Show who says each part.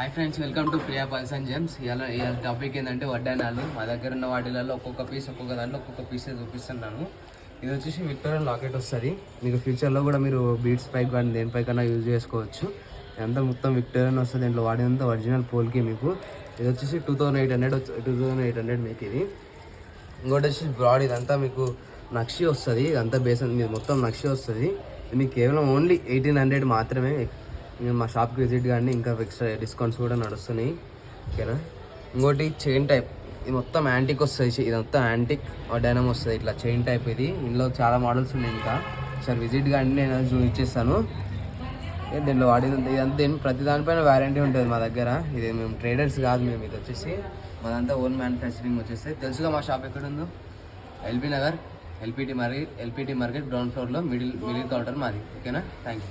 Speaker 1: Hi friends, welcome to Priya pearls and gems. ఇవాళ topic ఏంటంటే వడ్డానాలు. మా దగ్గర ఉన్న వాటిలలో ఒక్కొక్క దాంట్లో ఒక్కొక్క పీసే చూపిస్తున్నాను. ఇది వచ్చేసి విక్టోరియన్ లాకెట్ వస్తుంది. మీకు ఫ్యూచర్లో కూడా మీరు బీట్స్ పైకి కానీ దేనిపైకన్నా యూజ్ చేసుకోవచ్చు. ఇదంతా మొత్తం విక్టోరియన్ వస్తుంది. దీంట్లో వాడినంత ఒరిజినల్ పోల్కి మీకు ఇది వచ్చేసి 2800 మీకు ఇది. ఇంకోటి వచ్చేసి బ్రాడ్, ఇదంతా మీకు నక్షి వస్తుంది. ఇదంతా బేస్ మీద మొత్తం నక్షి వస్తుంది. మీకు కేవలం ఓన్లీ 1800 మాత్రమే. మా షాప్కి విజిట్ కానీ ఇంకా ఎక్స్ట్రా డిస్కౌంట్స్ కూడా నడుస్తున్నాయి. ఓకేనా. ఇంకోటి చైన్ టైప్, ఇది మొత్తం యాంటిక్ వస్తుంది. ఇది మొత్తం యాంటిక్ డైనమ్ వస్తుంది. ఇట్లా చైన్ టైప్ ఇది. ఇందులో చాలా మోడల్స్ ఉన్నాయి. ఇంకా సార్ విజిట్ కానీ నేను చూపించేస్తాను. దీంట్లో ఇదంతా ప్రతి దానిపైన వారంటీ ఉంటుంది మా దగ్గర. ఇది మేము ట్రేడర్స్ కాదు, మేము ఇది వచ్చేసి మాదంతా ఓన్ మ్యానుఫ్యాక్చరింగ్ వచ్చేస్తే. తెలుసుగా మా షాప్ ఎక్కడ ఉందో, LB Nagar, LPT market ground ఫ్లోర్లో మిడిల్ కౌంటర్ మాది. ఓకేనా. Thank you.